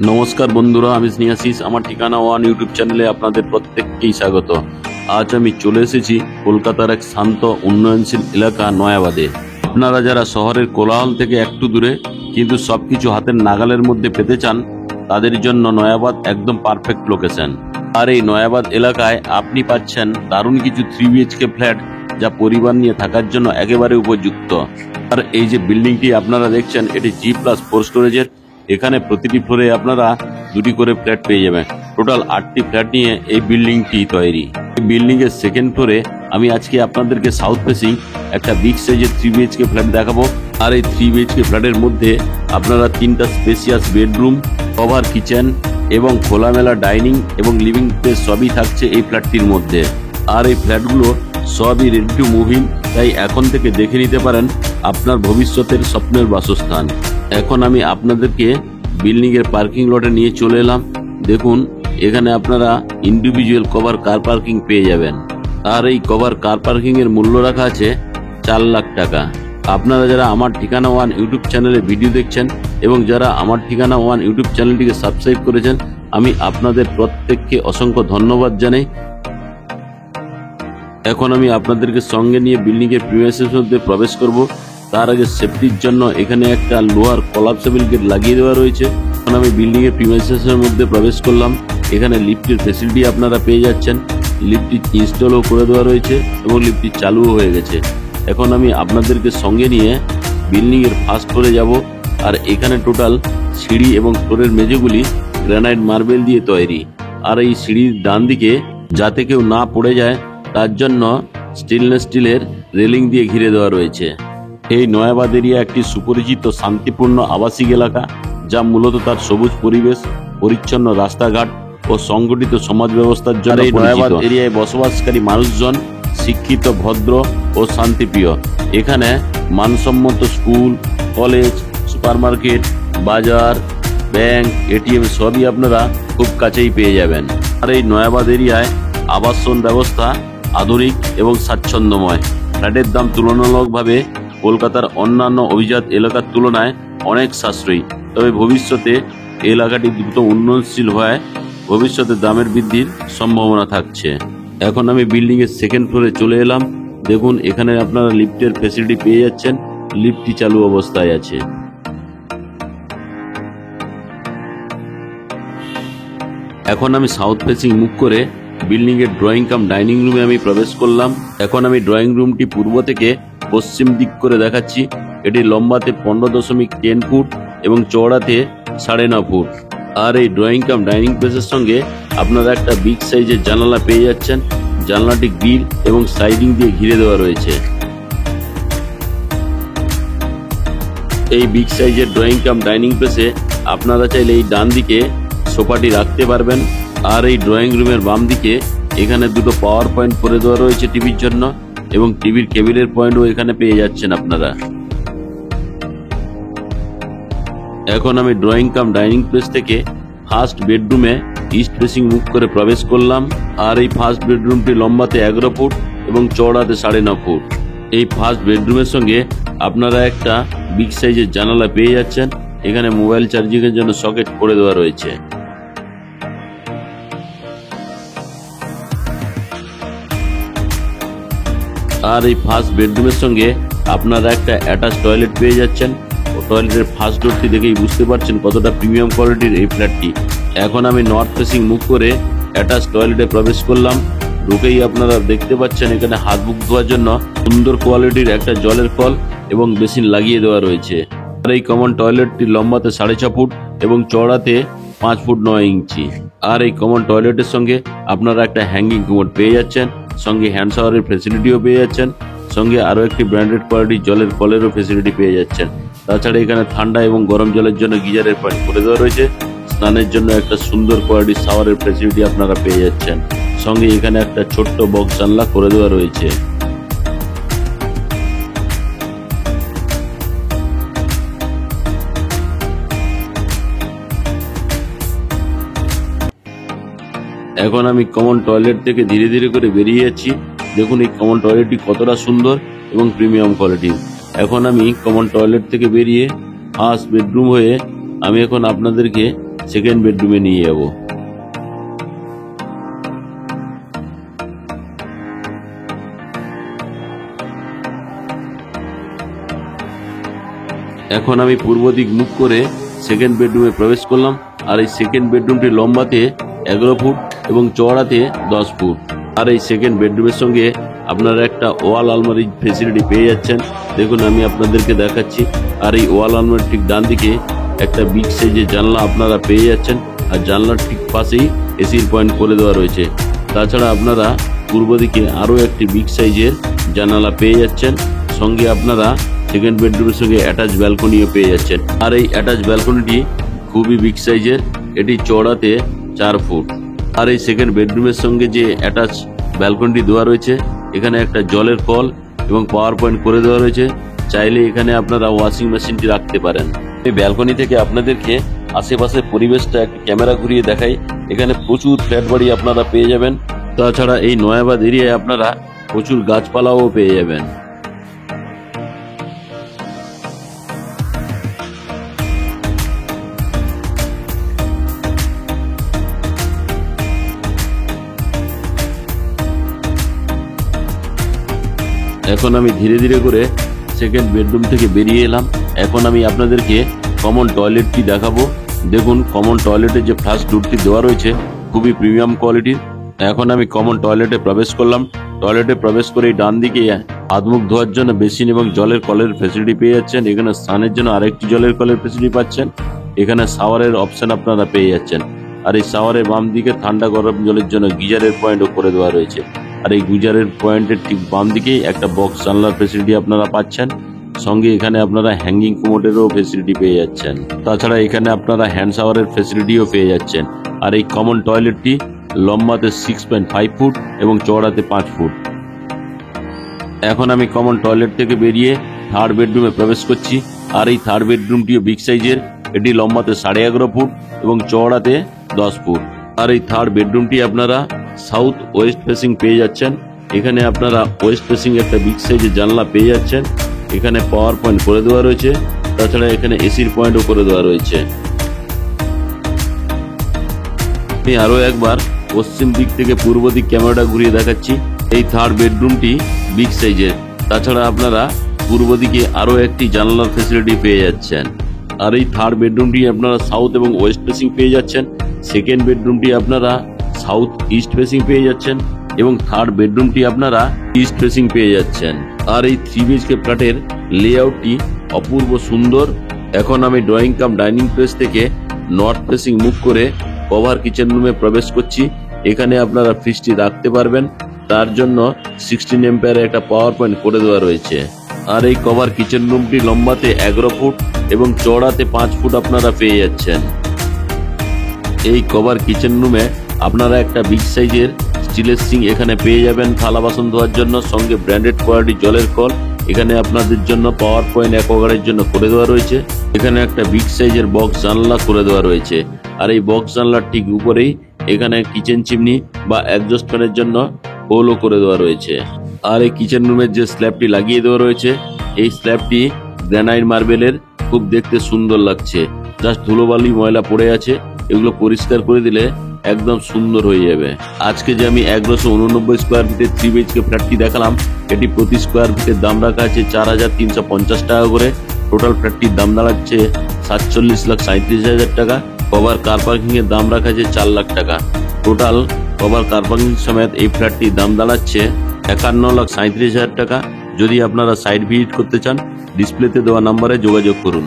নমস্কার বন্ধুরা, আমি স্নেহাশিস। আমার ঠিকানা ওয়ান ইউটিউব চ্যানেলে আপনাদের প্রত্যেককেই স্বাগত। আজ আমি চলে এসেছি কলকাতার এক শান্ত উন্নয়নশীল এলাকা নয়াবাদে। আপনারা যারা শহরের কোলাহল থেকে একটু দূরে কিন্তু সবকিছু হাতের নাগালের মধ্যে পেতে চান, তাদের জন্য নয়াবাদ একদম পারফেক্ট লোকেশন। আর এই নয়াবাদ এলাকায় আপনি পাচ্ছেন দারুণ কিছু 3 BHK ফ্ল্যাট, যা পরিবার নিয়ে থাকার জন্য একেবারে উপযুক্ত। আর এই যে বিল্ডিংটি আপনারা দেখছেন, এটি G+4 স্টোরেজের। এখানে প্রতিটি ফ্লোরে আপনারা দুটি করে ফ্ল্যাট পেয়ে যাবেন। টোটাল 8টি ফ্ল্যাট নিয়ে এই বিল্ডিংটি তৈরি। এই বিল্ডিং এর সেকেন্ড ফ্লোরে আমি আজকে আপনাদেরকে সাউথ ফেসিং একটা বিগ সাইজের 3 BHK ফ্ল্যাট দেখাবো। আর এই 3 BHK ফ্ল্যাটের মধ্যে আপনারা 3টা স্পেসিয়াস বেডরুম, কভার কিচেন এবং খোলামেলা ডাইনিং এবং লিভিং স্পেস সবই থাকছে এই ফ্ল্যাটটির মধ্যে। আর এই ফ্ল্যাটগুলো সবই রেডি টু মুভ ইন, তাই এখন থেকে দেখে নিতে পারেন আপনার ভবিষ্যতের স্বপ্নের বাসস্থান। এখন আমি আপনাদেরকে বিল্ডিং এর পার্কিং লটে নিয়ে চলে এলাম। দেখুন, এখানে আপনারা ইন্ডিভিজুয়াল কভার কার পার্কিং পেয়ে যাবেন। আর এই কভার কার পার্কিং এর মূল্য রাখা আছে 4 লাখ টাকা। আপনারা যারা আমার ঠিকানা ওয়ান ইউটিউব চ্যানেলে ভিডিও দেখছেন এবং যারা আমার ঠিকানা ওয়ান ইউটিউব চ্যানেলটিকে সাবস্ক্রাইব করেছেন, আমি আপনাদের প্রত্যেককে অসংখ্য ধন্যবাদ জানাই। এখন আমি আপনাদেরকে সঙ্গে নিয়ে বিল্ডিং এর প্রিমিসের মধ্যে প্রবেশ করব। তার আগে সেফটির জন্য এখানে একটা লোহার কলাপসেবল গেট লাগিয়ে দেওয়া রয়েছে। এখন আমি বিল্ডিং এর প্রিমিসের মধ্যে প্রবেশ করলাম। এখানে লিফটের ফ্যাসিলিটি আপনারা পেয়ে যাচ্ছেন। লিফটটি ইনস্টলও করে দেওয়া রয়েছে এবং লিফটটি চালুও হয়ে গেছে। এখন আমি আপনাদেরকে সঙ্গে নিয়ে বিল্ডিং এর ফার্স্ট ফ্লোরে যাব। আর এখানে টোটাল সিঁড়ি এবং ফ্লোরের মেঝেগুলি গ্রানাইট মার্বেল দিয়ে তৈরি। আর এই সিঁড়ির ডান দিকে যাতে কেউ না পড়ে যায় তার জন্য স্টেনলেস স্টিলের রেলিং দিয়ে ঘিরে দেওয়া রয়েছে। এই নয়াবাদ এরিয়া একটি সুপরিচিত শান্তিপূর্ণ আবাসিক এলাকা, যা মূলত তার সবুজ পরিবেশ, পরিচ্ছন্ন রাস্তাঘাট ও সংগঠিত সমাজ ব্যবস্থার জন্য এই নয়াবাদ এরিয়ায় বসবাসকারী মানুষজন শিক্ষিত, ভদ্র ও শান্তিপ্রিয়। এখানে মানসম্মত স্কুল, কলেজ, সুপারমার্কেট, বাজার, ব্যাংক, এটিএম সবই আপনারা খুব কাছেই পেয়ে যাবেন। আর এই নয়াবাদ এরিয়ায় আবাসন ব্যবস্থা আধুনিক এবং স্বাচ্ছন্দ্যময়। ফ্ল্যাটের দাম তুলনামূলকভাবে কলকাতার অন্যান্য অভিজাত এলাকার তুলনায় অনেক সাশ্রয়ী। তবে ভবিষ্যতে এলাকাটি দ্রুত উন্নয়নশীল হওয়ায় ভবিষ্যতে দামের বৃদ্ধির সম্ভাবনা থাকছে। এখন আমি বিল্ডিং এর সেকেন্ড ফ্লোরে চলে এলাম। দেখুন, এখানে আপনারা লিফটের ফ্যাসিলিটি পেয়ে যাচ্ছেন। লিফটটি চালু অবস্থায় আছে। এখন আমি সাউথ ফেসিং মুখ করে বিল্ডিং এর ড্রয়িং কাম ডাইনিং রুমে আমি প্রবেশ করলাম। এখন আমি ড্রয়িং রুমটি পূর্ব থেকে পশ্চিম দিক করে দেখাচ্ছি। এটি লম্বাতে 15.10 ফুট এবং চওড়াতে 9.5 ফুট। আর এই ড্রয়িং কাম ডাইনিং প্লেসের সঙ্গে আপনারা একটা বিগ সাইজের জানালা পেয়ে যাচ্ছেন। জানালাটি গ্রিল এবং সাইডিং দিয়ে ঘিরে দেওয়া রয়েছে। এই বিগ সাইজের ড্রয়িং কাম ডাইনিং প্লেসে আপনারা চাইলে এই ডান দিকে সোফাটি রাখতে পারবেন। আর এই ড্রয়িং রুমের বাম দিকে এখানে দুটো পাওয়ার পয়েন্ট করে দেওয়া রয়েছে টিভির জন্য, এবং টিভির কেবিলের পয়েন্টও এখানে পেয়ে যাচ্ছেন আপনারা। এখন আমি ড্রয়িং কাম ডাইনিং প্লেস থেকে ফার্স্ট বেডরুমে ইস্ট ফেসিং মুখ করে প্রবেশ করলাম। আর এই ফার্স্ট বেডরুমটি লম্বাতে 11 ফুট এবং চওড়াতে 9.5 ফুট। এই ফার্স্ট বেডরুমের সঙ্গে আপনারা একটা বিগ সাইজের জানালা পেয়ে যাচ্ছেন। এখানে মোবাইল চার্জিং এর জন্য সকেট করে দেওয়া রয়েছে। আর এই ফার্স্ট বেডরুমের সঙ্গে আপনারা একটা অ্যাটাচ টয়লেট পেয়ে যাচ্ছেন। টয়লেটের ফার্স্ট ডোরটি দেখেই বুঝতে পারছেন কতটা প্রিমিয়াম কোয়ালিটির এই ফ্ল্যাটটি। এখন আমি নর্থ ফেসিং মুখ করে অ্যাটাচ টয়লেটে প্রবেশ করলাম। ঢুকেই আপনারা দেখতে পাচ্ছেন এখানে হাত মুখ ধোয়ার জন্য সুন্দর কোয়ালিটির একটা জলের কল এবং বেসিন লাগিয়ে দেওয়া রয়েছে। আর এই কমন টয়লেটটি লম্বাতে 6.5 ফুট এবং চওড়াতে 5 ফুট 9 ইঞ্চি। আর এই কমন টয়লেটের সঙ্গে আপনারা একটা হ্যাঙ্গিং কমোড পেয়ে যাচ্ছেন, সঙ্গে হ্যান্ড শাওয়ারের ফ্যাসিলিটিও পেয়ে যাচ্ছেন, সঙ্গে আরও একটি ব্র্যান্ডেড কোয়ালিটির জলের কলেরও ফ্যাসিলিটি পেয়ে যাচ্ছেন। তাছাড়া এখানে ঠান্ডা এবং গরম জলের জন্য গিজারের পয়েন্ট করে দেওয়া রয়েছে। স্নানের জন্য একটা সুন্দর কোয়ালিটির শাওয়ারের ফ্যাসিলিটি আপনারা পেয়ে যাচ্ছেন। সঙ্গে এখানে একটা ছোট্ট বক্স জানলা করে দেওয়া রয়েছে। এখন আমি কমন টয়লেট থেকে ধীরে ধীরে করে বেরিয়ে যাচ্ছি। দেখুন এই কমন টয়লেটটি কতটা সুন্দর এবং প্রিমিয়াম কোয়ালিটির। এখন আমি কমন টয়লেট থেকে বেরিয়ে ফার্স্ট বেডরুম হয়ে আমি এখন আপনাদেরকে সেকেন্ড বেডরুমে নিয়ে যাব। এখন আমি পূর্ব দিক মুখ করে সেকেন্ড বেডরুমে প্রবেশ করলাম। আর এই সেকেন্ড বেডরুমটি লম্বাতে 11 ফুট এবং চওড়াতে 10 ফুট। আর এই সেকেন্ড বেডরুমের সঙ্গে আপনারা একটা ওয়াল আলমারি ফেসিলিটি পেয়ে যাচ্ছেন। দেখুন আমি আপনাদেরকে দেখাচ্ছি। আর এই ওয়াল আলমারির ঠিক ডান দিকে একটা বিগ সাইজের জানলা আপনারা পেয়ে যাচ্ছেন। আর জানলার ঠিক পাশেই এসির পয়েন্ট করে দেওয়া রয়েছে। তাছাড়া আপনারা পূর্ব দিকে আরও একটি বিগ সাইজের জানালা পেয়ে যাচ্ছেন। সঙ্গে আপনারা সেকেন্ড বেডরুমের সঙ্গে অ্যাটাচ ব্যালকনিও পেয়ে যাচ্ছেন। আর এই অ্যাটাচ ব্যালকনিটি খুবই বিগ সাইজের, এটি চওড়াতে 4 ফুট। আর এই সেকেন্ড বেডরুমের সঙ্গে যে অ্যাটাচ ব্যালকনিটি দেওয়া রয়েছে, এখানে একটা জলের কল এবং পাওয়ার পয়েন্ট করে দেওয়া রয়েছে। চাইলে এখানে আপনারা ওয়াশিং মেশিনটি রাখতে পারেন। এই ব্যালকনি থেকে আপনাদেরকে আশেপাশের পরিবেশটা একটা ক্যামেরা ঘুরিয়ে দেখাই। এখানে প্রচুর ফ্ল্যাট বাড়ি আপনারা পেয়ে যাবেন। তাছাড়া এই নয়াবাদ এরিয়ায় আপনারা প্রচুর গাছপালাও পেয়ে যাবেন। এখন আমি ধীরে ধীরে করে সেকেন্ড বেডরুম থেকে বেরিয়ে এলাম। এখন আমি আপনাদেরকে কমন টয়লেটটি দেখাবো। দেখুন কমন টয়লেটের যে ফ্লাশ ডোরটি দেওয়া রয়েছে খুবই প্রিমিয়াম কোয়ালিটির। এখন আমি কমন টয়লেটে প্রবেশ করলাম। টয়লেটে প্রবেশ করে ডান দিকে হাত মুখ ধোয়ার জন্য বেসিন এবং জলের কলের ফেসিলিটি পেয়ে যাচ্ছেন। এখানে স্নানের জন্য আরেকটি জলের কলের ফেসিলিটি পাচ্ছেন। এখানে শাওয়ারের অপশন আপনারা পেয়ে যাচ্ছেন। আর এই শাওয়ারের বাম দিকে ঠান্ডা গরম জলের জন্য গিজারের পয়েন্টও করে দেওয়া রয়েছে। আর এই গিজারের পয়েন্টের ঠিক বাম দিকেই একটা বক্স জানলার ফেসিলিটি আপনারা পাচ্ছেন। সঙ্গে এখানে আপনারা হ্যাঙ্গিং কোমোডেরও ফেসিলিটি পেয়ে যাচ্ছেন। তাছাড়া এখানে আপনারা হ্যান্ড শাওয়ারের ফেসিলিটিও পেয়ে যাচ্ছেন। আর এই কমন টয়লেটটি লম্বাতে 6.5 ফুট এবং চওড়াতে 5 ফুট। এখন আমি কমন টয়লেট থেকে বেরিয়ে থার্ড বেডরুমে প্রবেশ করছি। আর এই থার্ড বেডরুমটিও বিগ সাইজের, এটি লম্বাতে 11.5 ফুট এবং চওড়াতে 10 ফুট। আর এই থার্ড বেডরুমটি আপনারা সাউথ ওয়েস্ট ফেসিং পেয়ে যাচ্ছেন। এখানে আপনারা ওয়েস্ট ফেসিং একটা বিগ সাইজের জানলা পেয়ে যাচ্ছেন। এখানে পাওয়ার পয়েন্ট করে দেওয়া রয়েছে। তাছাড়া এখানে এসির পয়েন্টও করে দেওয়া রয়েছে। আমি আরো একবার পশ্চিম দিক থেকে পূর্ব দিক ক্যামেরাটা ঘুরিয়ে দেখাচ্ছি। এই থার্ড বেডরুমটি বিগ সাইজের। তাছাড়া আপনারা পূর্ব দিকে আরো একটি জানালার ফেসিলিটি পেয়ে যাচ্ছেন। আর এই থার্ড বেডরুমটি আপনারা সাউথ এবং ওয়েস্ট ফেসিং পেয়ে যাচ্ছেন। সেকেন্ড বেডরুমটি আপনারা সাউথ ইস্ট ফেসিং পেয়ে যাচ্ছেন এবং থার্ড বেডরুমটি আপনারা ইস্ট ফেসিং পেয়ে যাচ্ছেন। আর এই 3 BHK ফ্ল্যাটের লেআউটটি অপূর্ব সুন্দর। এখন আমি ড্রয়িং কাম ডাইনিং প্লেস থেকে নর্থ ফেসিং মুখ করে কভার কিচেন রুমে প্রবেশ করছি। এখানে আপনারা ফ্রিজটি রাখতে পারবেন। তার জন্য 16 এম্পিয়ারের একটা পাওয়ার পয়েন্ট করে দেওয়া রয়েছে। আর এই কভার কিচেন রুমটি লম্বাতে 11 ফুট এবং চওড়াতে 5 ফুট আপনারা পেয়ে যাচ্ছেন। এই কভার কিচেন রুমে আপনারা একটা বিগ সাইজের স্টিলের সিঙ্ক এখানে পেয়ে যাবেন থালা বাসন ধোয়ার জন্য। সঙ্গে ব্র্যান্ডেড কোয়ালিটি জলের কল এখানে আপনাদের জন্য পাওয়ার পয়েন্ট অ্যাকোয়াগার্ডের জন্য করে দেওয়া রয়েছে। এখানে একটা বিগ সাইজের বক্স জানলা করে দেওয়া রয়েছে। আর এই বক্স জানলার ঠিক উপরেই এখানে কিচেন চিমনি বা এক্সজস্ট ফ্যানের জন্য হোলও করে দেওয়া রয়েছে। আর এই কিচেন রুমের যে স্ল্যাবটি লাগিয়ে দেওয়া রয়েছে, এই স্ল্যাবটি গ্রানাইট মার্বেলের, খুব দেখতে সুন্দর লাগছে। জাস্ট ধুলোবালি ময়লা পড়ে আছে, এগুলো পরিষ্কার করে দিলে একদম সুন্দর হয়ে যাবে। আজকে যে আমি 1189 স্কোয়ার ফিটের 3 BHK ফ্ল্যাটটি দেখালাম, এটি প্রতি স্কোয়ার ফিটের দাম রাখা আছে 4,350 টাকা করে। টোটাল ফ্ল্যাটটির দাম দাঁড়াচ্ছে 47,37,000 টাকা। কভার কার পার্কিং এর দাম রাখা আছে 4 লাখ টাকা। টোটাল কভার কার পার্কিং সমেত এই ফ্ল্যাটটির দাম দাঁড়াচ্ছে 51,37,000 টাকা। যদি আপনারা সাইট ভিজিট করতে চান, ডিসপ্লেতে দেওয়া নাম্বারে যোগাযোগ করুন।